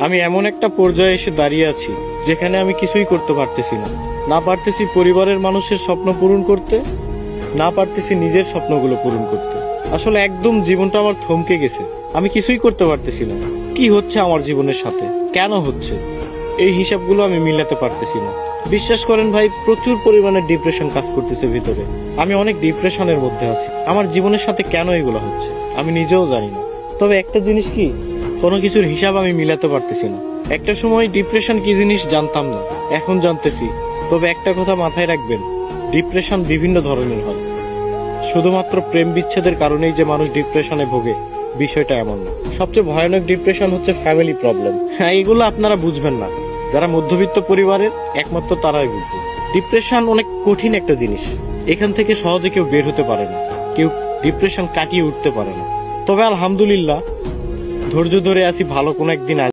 আমি এমন একটা পর্যায়ে এসে দাঁড়িয়ে আছি যেখানে আমি কিছুই করতে পারতেছি না। না পারতেছি পরিবারের মানুষের স্বপ্ন পূরণ করতে, না পারতেছি নিজের স্বপ্নগুলো পূরণ করতে। আসলে একদম জীবনটা আমার থমকে গেছে। আমি কিছুই করতে পারতেছি না। কি হচ্ছে আমার জীবনের সাথে, কেন হচ্ছে, এই হিসাবগুলো আমি মিলাতে পারতেছি না। বিশ্বাস করেন ভাই, প্রচুর পরিমাণে ডিপ্রেশন কাজ করতেছে ভিতরে। আমি অনেক ডিপ্রেশনের মধ্যে আছি। আমার জীবনের সাথে কেন এগুলো হচ্ছে আমি নিজেও জানি না। তবে একটা জিনিস কি, কোনো কিছুর হিসাব আমি মিলাতে পারতেছি না। একটা সময় ডিপ্রেশন কি জিনিস জানতাম না, এখন জানতেছি। তবে একটা কথা মাথায় রাখবেন, ডিপ্রেশন বিভিন্ন ধরনের হয়। শুধুমাত্র প্রেম বিচ্ছেদের কারণেই যে মানুষ ডিপ্রেশনে ভোগে, বিষয়টা এমন না। সবচেয়ে ভয়ানক ডিপ্রেশন হচ্ছে ফ্যামিলি প্রবলেম। হ্যাঁ, এগুলো আপনারা বুঝবেন না, যারা মধ্যবিত্ত পরিবারের একমাত্র তারাই বুঝবে। ডিপ্রেশন অনেক কঠিন একটা জিনিস, এখান থেকে সহজে কেউ বের হতে পারে না, কেউ ডিপ্রেশন কাটিয়ে উঠতে পারে না। তবে আলহামদুলিল্লাহ, ধৈর্য ধরে আসি, ভালো কোনো একদিন